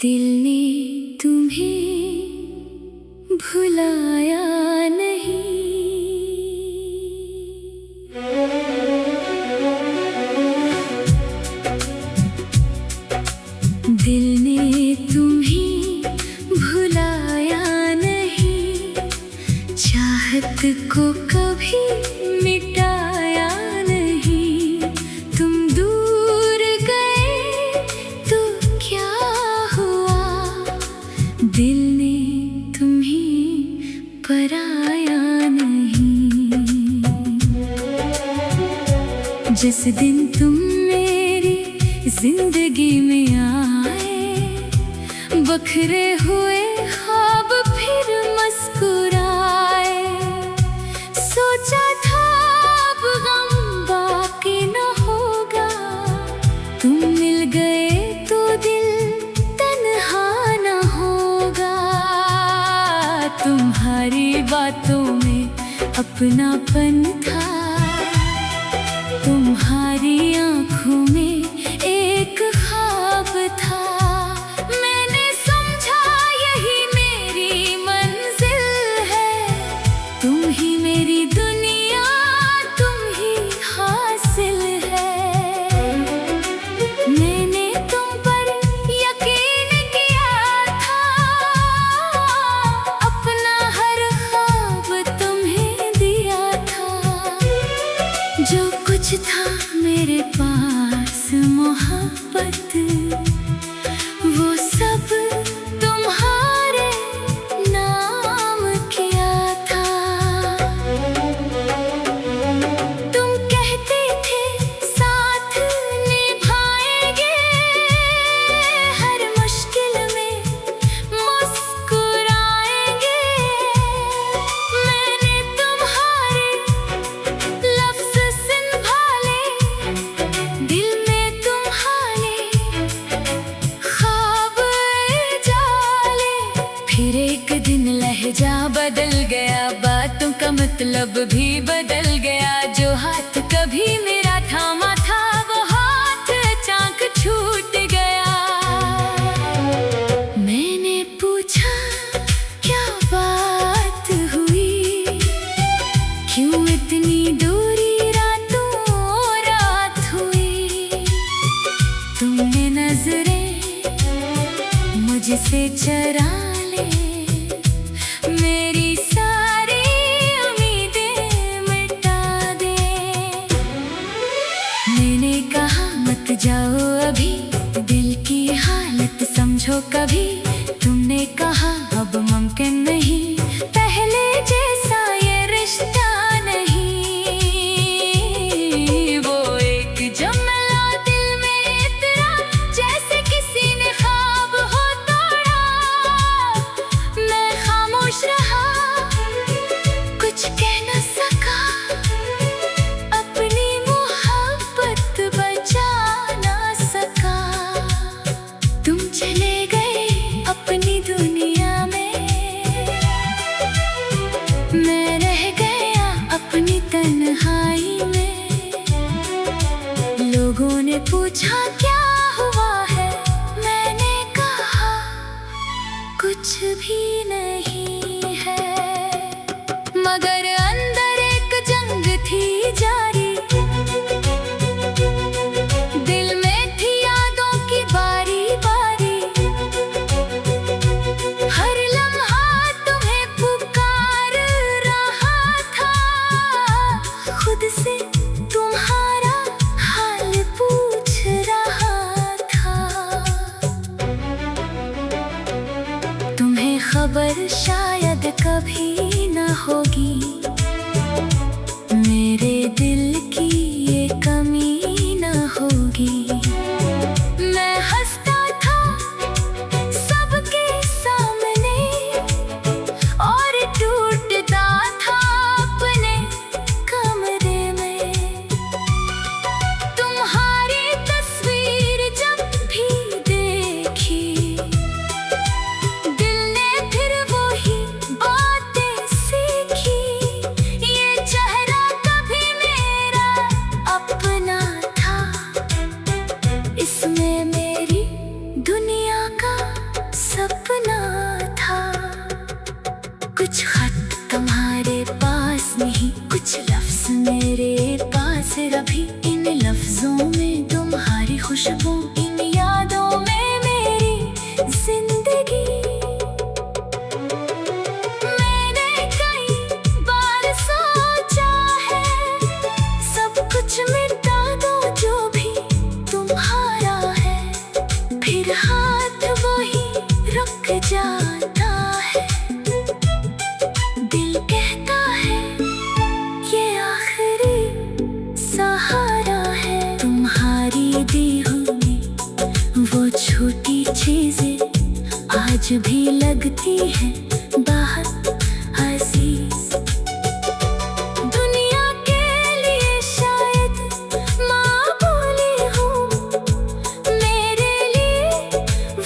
दिल ने तुम्हें भुलाया नहीं। दिल ने तुम्हें भुलाया नहीं, चाहत को कभी मिटाया नहीं। तुम दूर गए तो क्या हुआ, दिल ने तुम्हें पराया नहीं। जिस दिन तुम मेरी जिंदगी में आए, बखरे हुए ख्वाब फिर मुस्कुराए। सोचा था अब गम बाकी न होगा, तुम मिल गए तो दिल तन्हा न होगा। तुम्हारी बातों में अपनापन था, तुम्हारी आंखों में एक ख्वाब था। मैंने समझा यही मेरी मंजिल है, तुम ही मेरी दुनिया, तुम ही हासिल है। मैंने तुम पर यकीन किया था, अपना हर ख्वाब तुम्हें दिया था। जो कुछ था मेरे पास मोहब्बत, वो सब तुम्हारे नाम किया था। तुम कहते थे साथ निभाएंगे, हर मुश्किल में मुस्कुराएंगे। मैंने तुम्हारे लफ्ज़ संभाले, दिल में तुम्हारे ख्वाब जाले। फिर एक दिन लहजा बदल गया, बातों का मतलब भी बदल गया। जो हाथ कभी मेरा थामा था, वो हाथ अचानक छूट गया। मैंने पूछा क्या बात हुई, क्यों इतनी दूरी रातों रात हुई। तुमने नजरें मुझसे चरा ले, मेरी सारी उम्मीदें मिटा दे। मैंने कहा मत जाओ अभी, दिल की हालत समझो कभी। तुमने कहा अब मुमकिन नहीं, पहले जैसा ये रिश्ता नहीं। वो एक जमला दिल में इतना, जैसे किसी ने ख्वाब हो तोड़ा। मैं खामोश रहा, कुछ कह न सका, अपनी मोहब्बत बचा न सका। तुम चले गए अपनी दुनिया में, मैं रह गया अपनी तन्हाई में। लोगों ने पूछा क्या हुआ है, मैंने कहा कुछ भी नहीं है। मगर अंदर एक जंग थी जारी, दिल में थी यादों की बारी बारी। हर लम्हा तुम्हें पुकार रहा था, खुद से तुम्हारा हाल पूछ रहा था। तुम्हें खबर शायद कभी न होगी, मेरे दिल की ये कमी न होगी। मैं हंसता था सबके सामने, और टूटता था अपने कमरे में। तुम्हारी तस्वीर जब भी देखी, दिल ने फिर वही बातें सीखी। ये चेहरा कभी मेरा अपना था, खुशबू इन यादों में मेरी जिंदगी। मैंने कई बार सोचा है सब कुछ मिटा दो जो भी तुम्हारा है, फिर हाथ वही रुक जाता है। दिल कहता है ये आखिरी सहारा है। तुम्हारी दी हुई वो छोटी चीजें आज भी लगती हैं बहुत अजीज। दुनिया के लिए शायद मामूली हूँ, मेरे लिए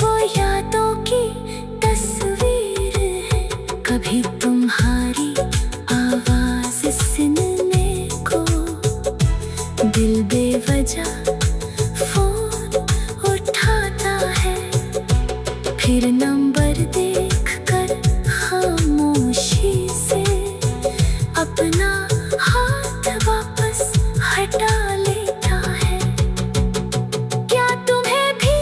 वो यादों की तस्वीर है। कभी तुम्हारी आवाज सुनने को दिल बेवजह फोन उठाता है, फिर नंबर देखकर खामोशी से अपना हाथ वापस हटा लेता है। क्या तुम्हें भी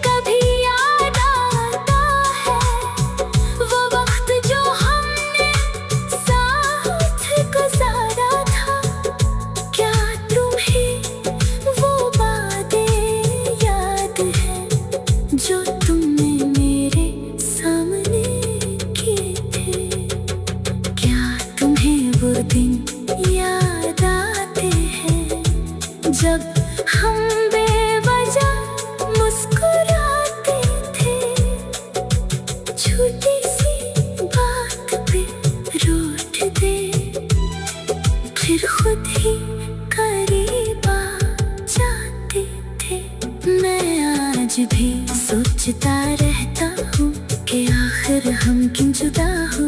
कभी याद आता है वो वक्त जो हमने साथ गुजारा था? क्या तुम्हें वो बातें याद है जो तुमने मेरे सामने किए थे? क्या तुम्हें वो दिन याद आते हैं जब हम बेवजह मुस्कुराते थे? छोटी सी बात पे रूठते, फिर खुद ही करीब आ जाते थे। मैं आज भी सोचता रहता हूँ कि आखिर हम क्यों जुदा हुए।